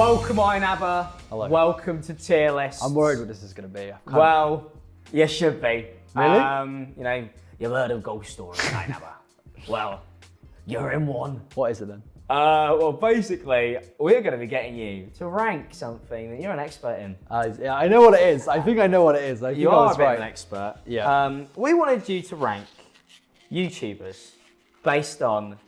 Welcome, Abba. Hello. Welcome to Tier List. I'm worried what this is going to be. Well, you should be. Really? You know, you've heard of ghost stories, Abba. Well, you're in one. What is it then? Well, basically, we're going to be getting you to rank something that you're an expert in. Yeah, I know what it is. I think I know what it is. You are a bit of an expert. Yeah. We wanted you to rank YouTubers based on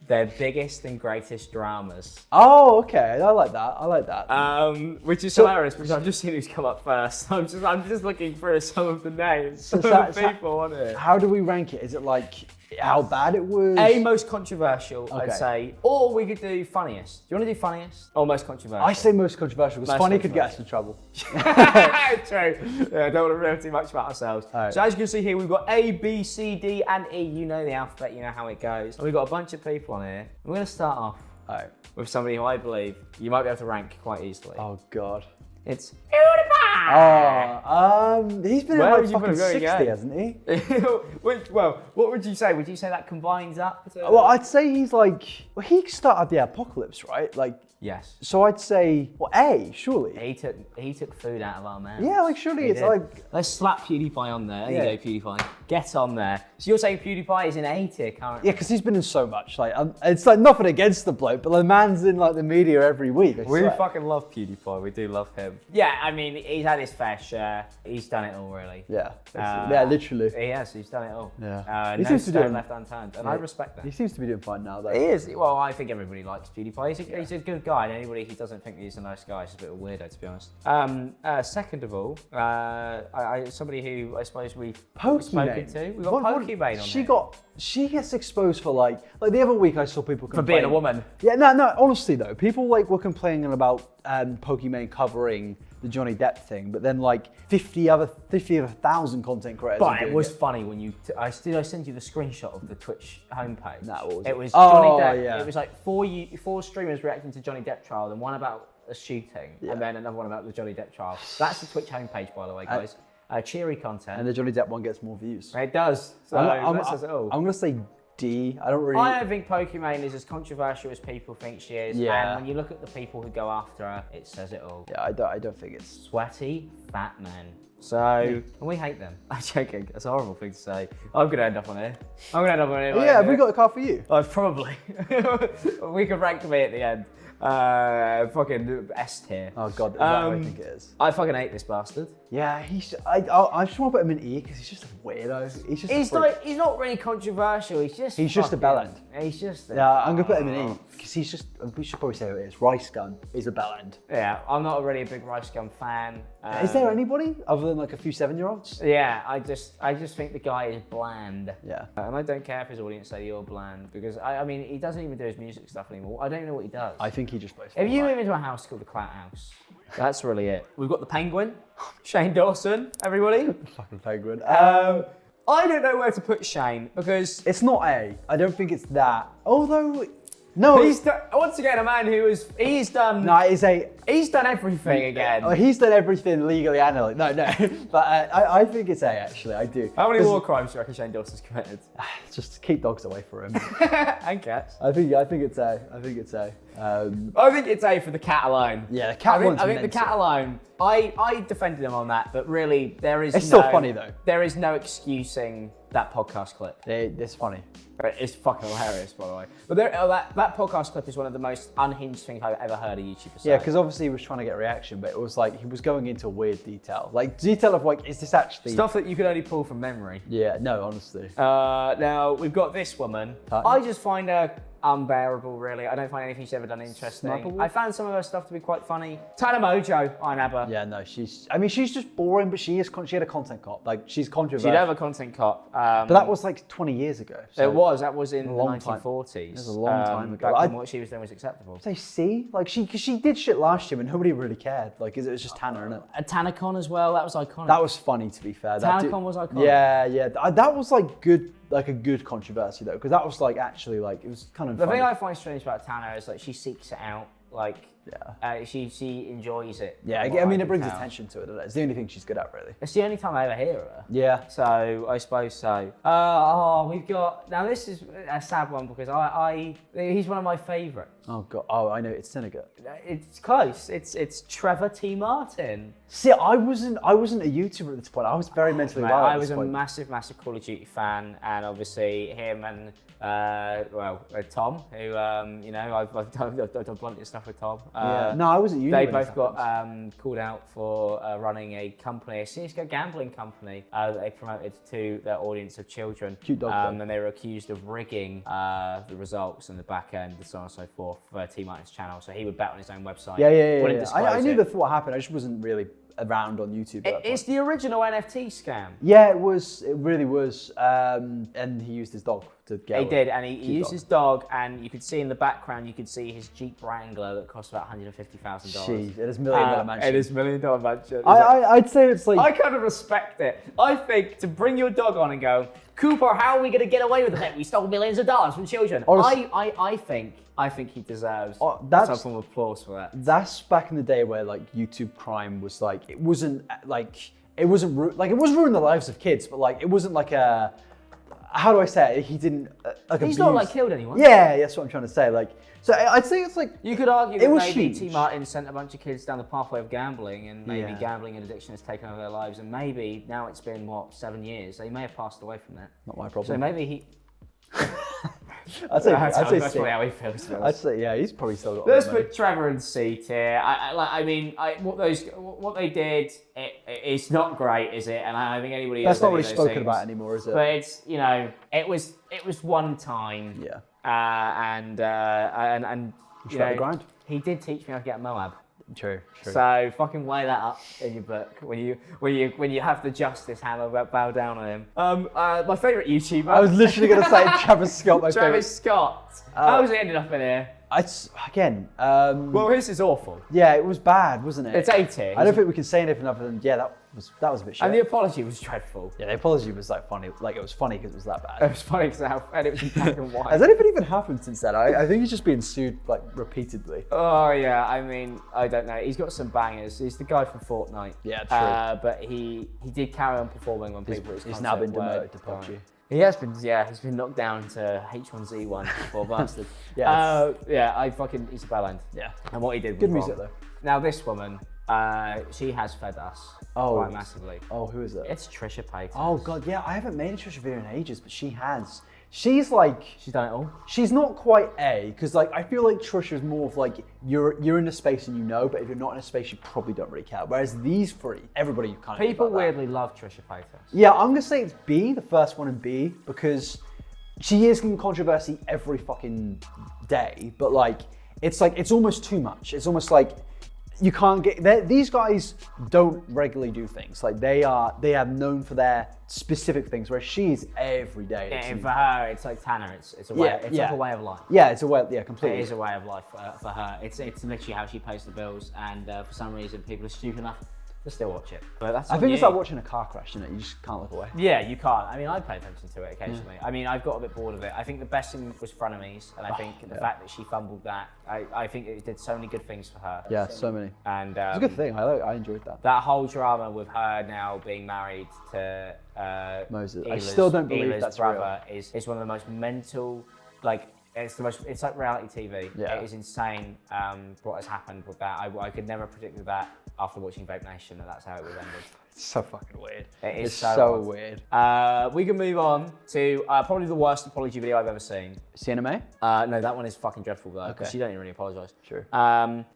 their biggest and greatest dramas. Oh, okay. I like that. Which is hilarious because I've just seen who's come up first. I'm just looking through some of the names of the people on it. How do we rank it? Is it like how bad it was? Most controversial, I'd say. Or we could do funniest. Do you want to do funniest or most controversial? I say most controversial because funny could get us in trouble. True. Yeah, don't want to reveal too much about ourselves. Right. So as you can see here, we've got A, B, C, D, and E. You know the alphabet, you know how it goes. And we've got a bunch of people on here. We're going to start off with somebody who I believe you might be able to rank quite easily. Oh, God. It's PewDiePie! He's been Where in would like you fucking put him 60, hasn't he? Well, what would you say? Would you say that combines up to... Well, I'd say he's like, he started the apocalypse, right? Like, yes. so I'd say, well, A, surely. He took food out of our mouths. Yeah, like surely it's like... Let's slap PewDiePie on there. There you go, PewDiePie. Get on there. So you're saying PewDiePie is in A tier currently? Yeah, because he's been in so much. Like, it's like nothing against the bloke, but the man's in like the media every week. We fucking love PewDiePie. We do love him. Yeah, I mean, he's had his fair share. He's done it all, really. Yeah, yeah, literally. He has. He's done it all. Yeah. No stone left unturned, and I respect that. He seems to be doing fine now, though. He is. Well, I think everybody likes PewDiePie. He's a good guy, and anybody who doesn't think he's a nice guy is a bit of a weirdo, to be honest. Second of all, somebody who I suppose we've spoken to. We've got Pokimane on there. She gets exposed for like the other week I saw people for being a woman. Yeah, no, honestly though, people like were complaining about Pokimane covering the Johnny Depp thing, but then like 50,000 content creators. But it was funny when I sent you the screenshot of the Twitch homepage. No, what was it? It was Johnny Depp. Yeah. It was like four streamers reacting to Johnny Depp trial, and one about a shooting, and then another one about the Johnny Depp trial. That's the Twitch homepage, by the way, guys. Cheery content. And the Johnny Depp one gets more views. It does. So I'm I'm gonna say D. I don't think Pokimane is as controversial as people think she is. Yeah. And when you look at the people who go after her, it says it all. Yeah, I don't think it's Sweaty fat men. So, and we hate them. I'm joking. That's a horrible thing to say. I'm gonna end up on here. Yeah, have we got a car for you? Probably. We could rank me at the end. Fucking S tier. Oh God, is that what I think it is? I fucking hate this bastard. Yeah, I just want to put him in E because he's just a weirdo. He's not really controversial. He's just a bellend. He's just. I'm gonna put him in E because he's just. We should probably say who it is. Rice Gun is a bellend. Yeah, I'm not really a big Rice Gun fan. Is there anybody other than like a few 7-year-olds? Yeah, I just think the guy is bland. Yeah. And I don't care if his audience say you're bland because I mean he doesn't even do his music stuff anymore. I don't even know what he does. I think he just plays. If you move into a house called the Clout House, that's really it. We've got the Penguin, Shane Dawson, everybody. Fucking Penguin. I don't know where to put Shane because it's not A. I don't think it's that. Although, no. He's once again a man he's done. No, it's A. He's done everything again. He's done everything legally and illegally. No. But I think it's A, actually. I do. How many war crimes do you reckon Shane Dawson's committed? Just keep dogs away from him. And cats. I think it's A. I think it's A. I think it's A for the cat alone. Yeah, the cat one's I think the cat alone. I defended him on that, but really there is. It's still funny though. There is no excusing that podcast clip. It's funny. It's fucking hilarious, by the way. But that podcast clip is one of the most unhinged things I've ever heard a YouTuber say. Yeah, because obviously he was trying to get a reaction, but it was like he was going into weird detail. Like detail of like, is this actually... Stuff that you could only pull from memory. Yeah, no, honestly. Now, we've got this woman. I just find her unbearable, really. I don't find anything she's ever done interesting. Snappable? I found some of her stuff to be quite funny. Tana Mojo, I'm Abba. Yeah, no, she's just boring, but she had a content cop. Like, she's controversial. She'd have a content cop. But that was like 20 years ago. So that was in the 1940s. It was a long time ago. Back when what she was doing was acceptable. Say C? Like, she did shit last year, and nobody really cared. Like, it was just Tana, innit? A TanaCon as well, that was iconic. That was funny, to be fair. TanaCon was iconic. Yeah. That was like good. Like a good controversy though, because that was like actually like it was kind of. The thing I find strange about Tana is like she seeks it out. Like She enjoys it. Yeah, I mean, it brings attention to it, doesn't it? It's the only thing she's good at, really. It's the only time I ever hear her. Yeah. So I suppose so. We've got, now this is a sad one because he's one of my favourites. Oh God! Oh, I know, it's Seneca. It's close. It's Trevor T. Martin. See, I wasn't a YouTuber at this point. I was very mentally well. I was a massive Call of Duty fan, and obviously him and Tom, who I've done plenty of stuff with Tom. No, I wasn't YouTuber. They both got called out for running a company, a CS:GO gambling company that they promoted to their audience of children. Cute dog. And they were accused of rigging the results in the back end, and so on and so forth, for T. Martin's channel. So he would bet on his own website. Yeah. I knew that's what happened. I just wasn't really around on YouTube. It's the original NFT scam. Yeah, it was. It really was. And he used his dog to get. He did, and he used his dog, and you could see in the background, you could see his Jeep Wrangler that cost about $150,000. Jeez, it is $1 million mansion. It is $1 million mansion. I'd say it's like. I kind of respect it. I think to bring your dog on and go, Cooper, how are we going to get away with it? We stole millions of dollars from children. Honestly, I think he deserves some form of applause for that. That's back in the day where like YouTube crime was like it wasn't ruining the lives of kids, but like it wasn't like a, how do I say it? He didn't He's not like killed anyone. Yeah, that's what I'm trying to say. Like, so I'd say it's like you could argue that maybe huge. T. Martin sent a bunch of kids down the pathway of gambling, and maybe gambling and addiction has taken over their lives, and maybe now it's been 7 years. They may have passed away from that. Not my problem. So maybe he. I'd say that's probably how he feels. I'd say he's probably still got. Let's put Trevor and C tier. What they did, it's not great, is it? And I think anybody. That's not really spoken about anymore, is it? But it's it was one time. Yeah. And the grind. He did teach me how to get a Moab. True. So fucking weigh that up in your book when you have the justice hammer bow down on him. My favourite YouTuber. I was literally going to say Travis Scott. Travis Scott. How has he ended up in here? Well, his is awful. Yeah, it was bad, wasn't it? It's A tier. I don't think we can say anything other than that was a bit shit. And the apology was dreadful. Yeah, the apology was like funny. Like it was funny because it was that bad. It was funny because it was in black and white. Has anything even happened since then? I think he's just being sued like repeatedly. Oh yeah, I mean, I don't know. He's got some bangers. He's the guy from Fortnite. Yeah, true. But he did carry on performing when people. He's now been demoted to PUBG. He has been, he's been knocked down to H1Z1, poor bastard. He's a bell end. Yeah. And what he did was good music though. Now this woman, she has fed us quite massively. Oh, who is it? It's Trisha Paytas. Oh God, yeah, I haven't made a Trisha video in ages, but she has. She's like, she's done it all. She's not quite because like I feel like Trisha's more of like you're in a space and you know, but if you're not in a space, you probably don't really care. Whereas these three, everybody kind of people weirdly love Trisha Paytas. Yeah, I'm gonna say it's B, the first one in B, because she is in controversy every fucking day. But like it's almost too much. It's almost like you can't get. These guys don't regularly do things like they are known for their specific things, whereas she's every day. Yeah, and for her, it's like Tanner. It's a way. It's like a way of life. Yeah, it's a way. Yeah, completely. It is a way of life for her. It's literally how she pays the bills, and for some reason, people are stupid enough to still watch it. But that's. I think it's like watching a car crash, isn't it? You just can't look away. Yeah, you can't. I mean, I pay attention to it occasionally. I mean, I've got a bit bored of it. I think the best thing was Frenemies, and I think the fact that she fumbled that, I think it did so many good things for her. Yeah, so many. And it's a good thing. I enjoyed that. That whole drama with her now being married to Moses. I still don't believe that's brother real. Is one of the most mental, like. It's like reality TV. Yeah. It is insane what has happened with that. I could never have predicted that after watching Vape Nation, that's how it would have ended. It's so fucking weird. It's so weird. We can move on to probably the worst apology video I've ever seen. CNMA? No, that one is fucking dreadful though, because she don't even really apologise. Sure.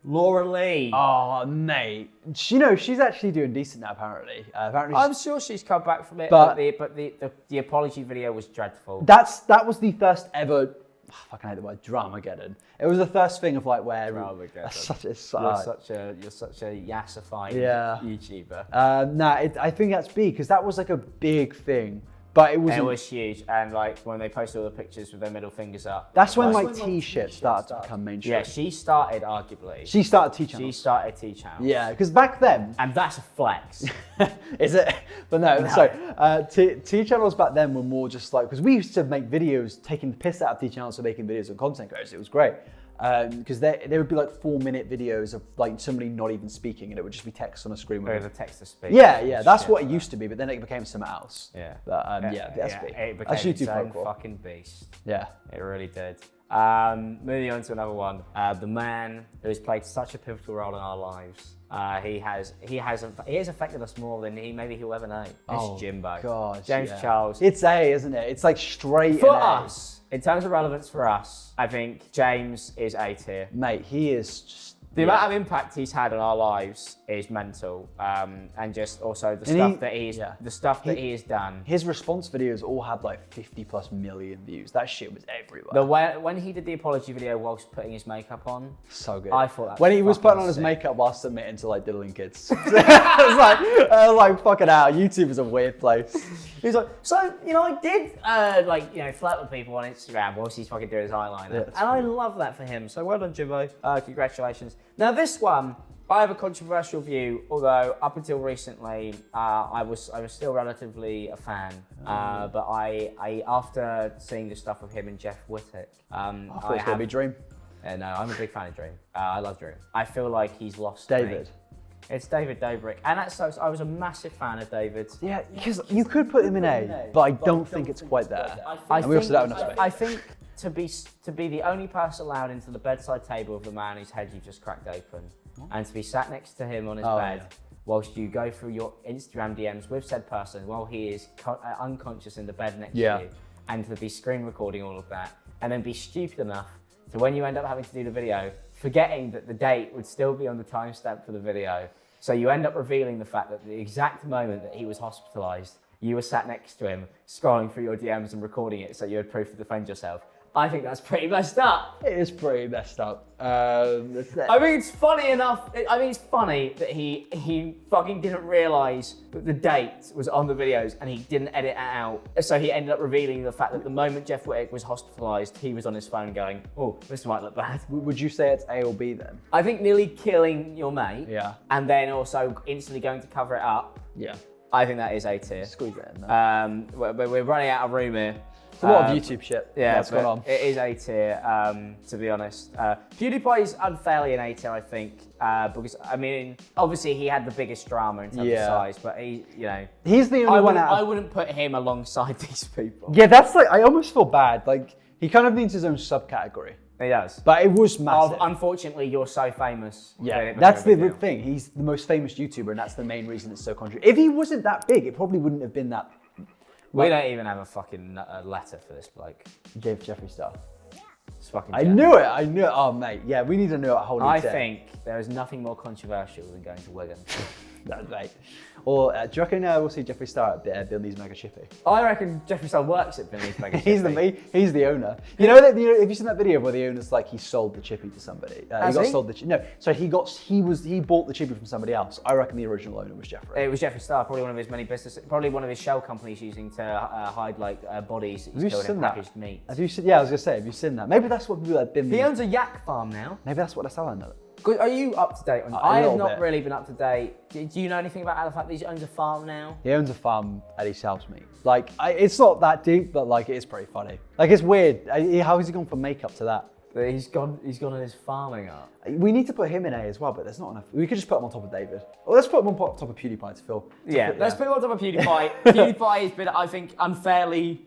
Laura Lee. Oh, mate. She's actually doing decent now, apparently. I'm sure she's come back from it, but the apology video was dreadful. That was the first ever. I fucking hate the word Dramageddon. It was the first thing of like where Dramageddon. You're such a yassified YouTuber. I think that's B because that was like a big thing, but it was huge. And like when they posted all the pictures with their middle fingers up. That's when like T-shit started to become mainstream. Yeah, she started arguably. She started T-channel. She started T-channel. Yeah, because back then. And that's a flex. Is it? But no. So T-channels back then were more just like, because we used to make videos taking the piss out of T-channels for making videos on content creators. It was great. Because there would be like 4-minute videos of like somebody not even speaking, and it would just be text on a screen. With the text to speak. Yeah, that's what it used to be, but then it became something else. Yeah. But that's big. It became That's its YouTube own folklore. fucking beast. Yeah. It really did. Moving on to another one. The man who has played such a pivotal role in our lives. He has affected us more than maybe he'll ever know. It's Jimbo. God, James Charles. It's A, isn't it? It's like straight For an A. us, in terms of relevance for us, I think James is A tier. Mate, he is just... The amount of impact he's had on our lives is mental, and just also the stuff that he has done. His response videos all had like 50+ million views. That shit was everywhere. When he did the apology video whilst putting his makeup on, So good. I thought that when he was putting on his makeup while submitting to like diddling kids. I was like, fucking hell, YouTube is a weird place. He's like, so, I did, flirt with people on Instagram whilst he's fucking doing his eyeliner. Yeah, and I love that for him. So well done, Jimbo. Congratulations. Now, this one, I have a controversial view, although up until recently, I was still relatively a fan. But I after seeing the stuff of him and Jeff Wittek, I thought it was going to be Dream. No, I'm a big fan of Dream. I love Dream. I feel like he's lost David. me. It's David Dobrik, and I was a massive fan of David. Yeah, because you could put him in A, but I don't think it's quite there. And we also don't have enough space. I think to be the only person allowed into the bedside table of the man whose head you've just cracked open, and to be sat next to him on his bed whilst you go through your Instagram DMs with said person while he is unconscious in the bed next to you, and to be screen recording all of that, and then be stupid enough to when you end up having to do the video, forgetting that the date would still be on the timestamp for the video. So you end up revealing the fact that the exact moment that he was hospitalised, you were sat next to him, scrolling through your DMs and recording it so you had proof to defend yourself. I think that's pretty messed up. It is pretty messed up. I mean, it's funny enough. I mean, it's funny that he fucking didn't realise that the date was on the videos and he didn't edit it out. So he ended up revealing the fact that the moment Jeff Wittek was hospitalised, he was on his phone going, "Oh, this might look bad." Would you say it's A or B then? I think nearly killing your mate. Yeah. And then also instantly going to cover it up. Yeah. I think that is A tier. Squeeze it in there. We're running out of room here. It's a lot of YouTube shit. Yeah, that's going on. It is A tier, to be honest. PewDiePie is unfairly an A tier, I think, because I mean, obviously he had the biggest drama in terms of size, but he's the only one out. I wouldn't put him alongside these people. Yeah, that's like, I almost feel bad. Like, he kind of needs his own subcategory. He does. But it was massive. Unfortunately, you're so famous. Yeah, that's the thing. He's the most famous YouTuber, and that's the main reason it's so controversial. If he wasn't that big, it probably wouldn't have been that. We don't even have a fucking letter for this bloke. Jeffree Star. It's fucking I knew it. Oh, mate. Yeah, we need to know a whole new I tip. think there is nothing more controversial than going to Wigan. That's right. Or do you reckon we'll see Jeffree Star at Billy's Mega Chippy? I reckon Jeffree Star works at Billy's Mega Chippy. He's the owner. You know, have you seen that video where the owner's like he sold the chippy to somebody? Sold the no. So he bought the chippy from somebody else. I reckon the original owner was Jeffree. It was Jeffree Star, probably one of his many businesses, probably one of his shell companies using to hide bodies that he's killed in packaged meat. Have you seen? Yeah, I was gonna say, have you seen that? Maybe that's what people have been. He owns a yak farm now. Maybe that's what they're selling. Are you up to date on? I have not really been up to date. Do you know anything about the fact that he owns a farm now? He owns a farm and he sells meat. Like, it's not that deep, but like, it is pretty funny. Like, it's weird. How has he gone from makeup to that? He's gone on his farming up. We need to put him in A as well, but there's not enough. We could just put him on top of David. Or let's put him on top of PewDiePie to fill. Let's put him on top of PewDiePie. PewDiePie has been, I think, unfairly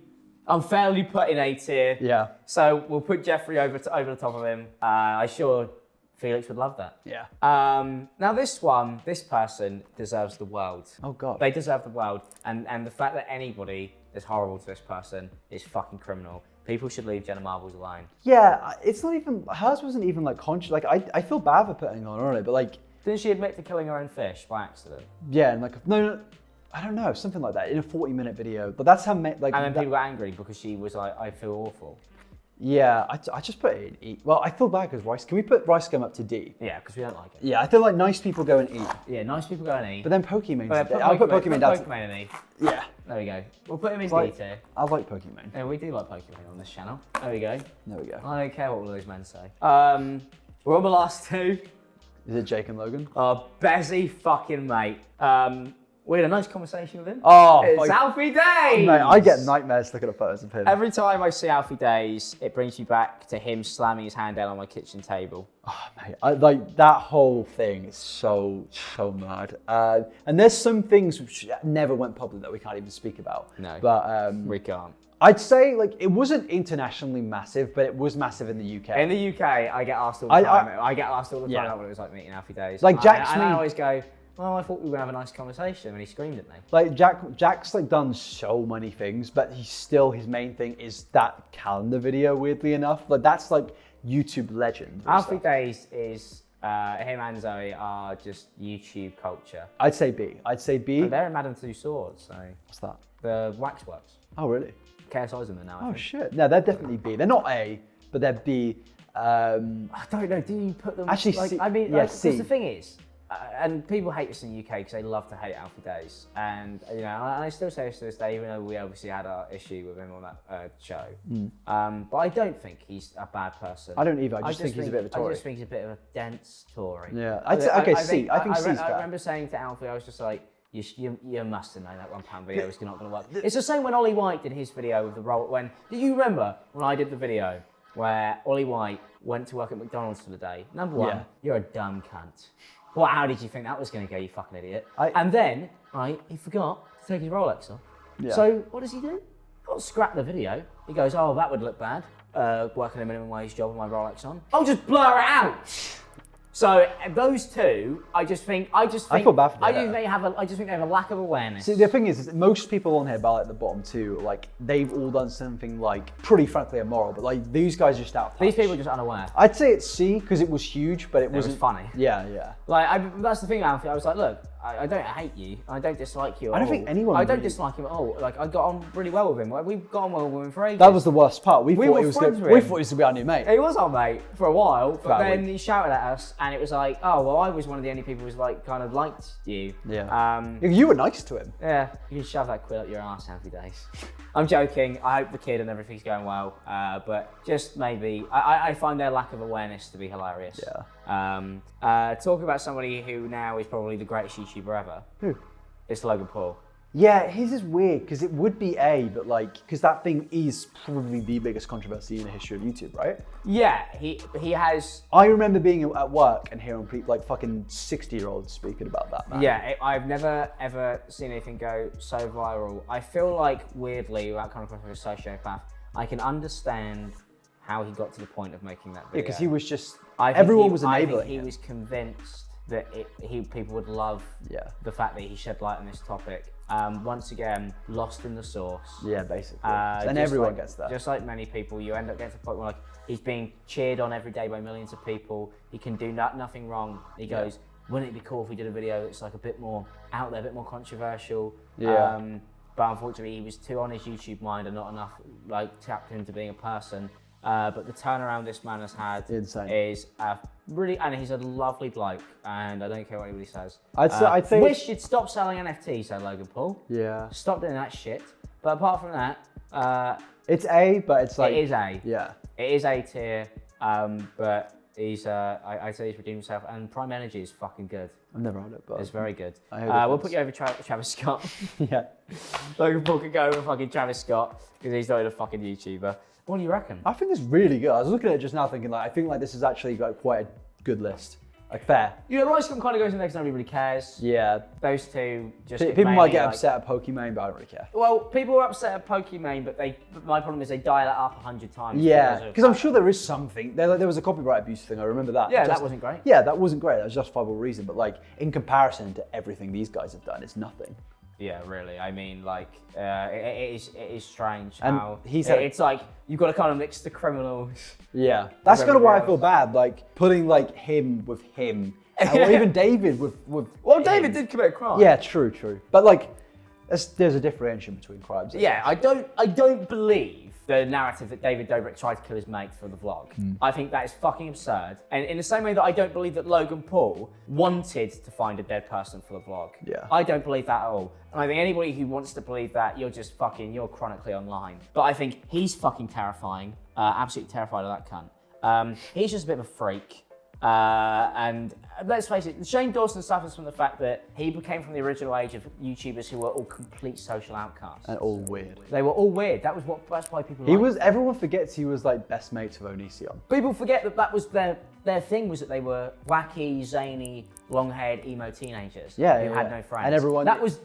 put in A tier. Yeah. So we'll put Jeffree over the top of him. I sure Felix would love that. Yeah. Now this person deserves the world. Oh God. They deserve the world, and the fact that anybody is horrible to this person is fucking criminal. People should leave Jenna Marbles alone. Yeah, it's not even, hers wasn't even like conscious. Like, I feel bad for putting on it, but like. Didn't she admit to killing her own fish by accident? Yeah, and like, no, I don't know, something like that in a 40-minute video. But that's how, like. And then people got angry because she was like, I feel awful. Yeah, I just put it in E. Well, I feel bad because Rice. Can we put Rice Gum up to D? Yeah, because we don't like it. Yeah, I feel like nice people go in E. Yeah, nice people go in E. But then Pokemon. I'll put Pokemon down. Pokemon in E. Yeah. There we go. We'll put him in D tier. I like Pokemon. Yeah, we do like Pokemon on this channel. There we go. There we go. I don't care what all those men say. We're on the last two. Is it Jake and Logan? Oh, Bezzy fucking mate. We had a nice conversation with him. Oh, it's Alfie Days! Mate, I get nightmares looking at photos of him. Every time I see Alfie Days, it brings me back to him slamming his hand down on my kitchen table. Oh, mate, like that whole thing is so mad. And there's some things which never went public that we can't even speak about. No, but we can't. I'd say like it wasn't internationally massive, but it was massive in the UK. In the UK, I get asked all the time. I get asked all the time what it was like meeting Alfie Days. Like Jack's and I always go, well, I thought we were gonna have a nice conversation, and he screamed at me. Like Jack's like done so many things, but his main thing is that calendar video. Weirdly enough, like that's like YouTube legend. Alfie Days is him and Zoe are just YouTube culture. I'd say B. And they're in Madame Tussauds, so what's that? The Waxworks. Oh really? KSI's them now. Oh shit! No, they're definitely B. They're not A, but they're B. I don't know. Do you put them? Actually, like, C. I mean, Yeah, like, C. because the thing is, and people hate this in the UK because they love to hate Alfie Days, and you know, and I still say this to this day, even though we obviously had our issue with him on that show. But I don't think he's a bad person. I don't either. I just think he's a bit of a Tory. I just think he's a bit of a dense Tory. Yeah. C. I think C's I fair. remember saying to Alfie, I was just like, you must have known that £1 video was not going to work. It's the same when Ollie White did his video with the roll. Do you remember when I did the video where Ollie White went to work at McDonald's for the day? Number one, you're a dumb cunt. Well, how did you think that was going to go, you fucking idiot? And then, he forgot to take his Rolex off. Yeah. So what does he do? Got to scrap the video. He goes, oh, that would look bad. Working a minimum wage job with my Rolex on. I'll just blur it out. So those two, I just think I feel bad for them. I just think they have a lack of awareness. See, the thing is most people on here, by like the bottom two, like they've all done something like pretty frankly immoral, but like these guys are just out of touch. These people are just unaware. I'd say it's C because it was huge, but it wasn't funny. Yeah. Like that's the thing, Alfie. I was like, look, I don't hate you. I don't dislike you. I don't think anyone. I don't dislike him at all. Like I got on really well with him. Like, we got on well with him for ages. That was the worst part. We thought he was going to be our new mate. He was our mate for a while, but then he shouted at us, and it was like, oh well, I was one of the only people who's like kind of liked you. Yeah. You were nice to him. Yeah. You can shove that quill up your ass, Alfie Days. I'm joking. I hope the kid and everything's going well, but just maybe I find their lack of awareness to be hilarious. Yeah. Talk about somebody who now is probably the greatest YouTuber ever. Who? It's Logan Paul. Yeah, his is weird because it would be A, but like, because that thing is probably the biggest controversy in the history of YouTube, right? Yeah, he has. I remember being at work and hearing like fucking 60-year-olds speaking about that, man. Yeah, I've never ever seen anything go so viral. I feel like weirdly, without coming across as a sociopath, I can understand how he got to the point of making that video. Yeah, because he was just. Everyone was enabling. I think he was convinced that people would love the fact that he shed light on this topic. Once again, lost in the sauce. Yeah, basically. And everyone gets that. Just like many people, you end up getting to the point where like he's being cheered on every day by millions of people. He can do nothing wrong. He goes, wouldn't it be cool if we did a video that's like a bit more out there, a bit more controversial? Yeah. But unfortunately, he was too on his YouTube mind and not enough like tapped into being a person. But the turnaround this man has had is really, and he's a lovely bloke, and I don't care what anybody says. I'd say wish you'd stop selling NFTs, said Logan Paul. Yeah. Stop doing that shit. But apart from that, it's A, but it's like it is A. Yeah. It is A tier, but he's I'd say he's redeemed himself, and Prime Energy is fucking good. I've never had it, but it's very good. We'll put you over Travis Scott. Yeah. Logan Paul could go over fucking Travis Scott because he's not even a fucking YouTuber. What do you reckon? I think it's really good. I was looking at it just now thinking like, I think like this is actually like quite a good list. Like fair. Yeah, Rice kind of goes in there because nobody really cares. Yeah. Those two just people might get upset at Pokimane, but I don't really care. Well, people are upset at Pokimane, but my problem is they dial it up 100 times. Yeah, because I'm sure there is something. There was a copyright abuse thing, I remember that. Yeah, that wasn't great. Yeah, that wasn't great. That was a justifiable reason, but like in comparison to everything these guys have done, it's nothing. Yeah, really. I mean, like, it is strange and how it's like you've got to kind of mix the criminals. Yeah, that's kind of why I feel bad, like putting like him with him, or even David with. Well, David did commit a crime. Yeah, true, but like, there's a differentiation between crimes. Yeah, I don't believe the narrative that David Dobrik tried to kill his mate for the vlog. I think that is fucking absurd. And in the same way that I don't believe that Logan Paul wanted to find a dead person for the vlog. Yeah. I don't believe that at all. And I think anybody who wants to believe that, you're chronically online. But I think he's fucking terrifying. Absolutely terrified of that cunt. He's just a bit of a freak. And let's face it, Shane Dawson suffers from the fact that he became from the original age of YouTubers who were all complete social outcasts. And all weird. They were all weird. That's why people liked him. Everyone forgets he was like best mates with Onision. People forget that was their thing, was that they were wacky, zany, long-haired emo teenagers who had no friends. And everyone that was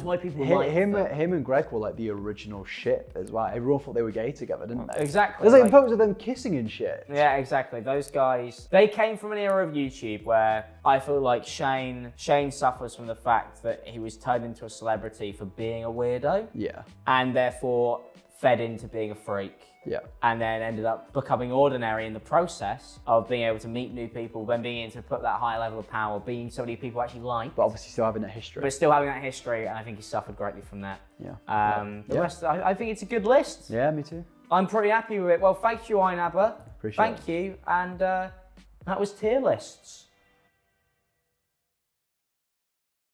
why people liked him and Greg were like the original shit as well. Everyone thought they were gay together, didn't they? Exactly. There's like photos of them kissing and shit. Yeah, exactly. Those guys, they came from an era of YouTube where I feel like Shane suffers from the fact that he was turned into a celebrity for being a weirdo. Yeah. And therefore fed into being a freak. Yeah. And then ended up becoming ordinary in the process of being able to meet new people, then being able to put that higher level of power, being somebody people actually like. But obviously still having that history. But still having that history, and I think he suffered greatly from that. Yeah. The rest, I think it's a good list. Yeah, me too. I'm pretty happy with it. Well, thank you, Einabba. Appreciate Thank you. And that was tier lists.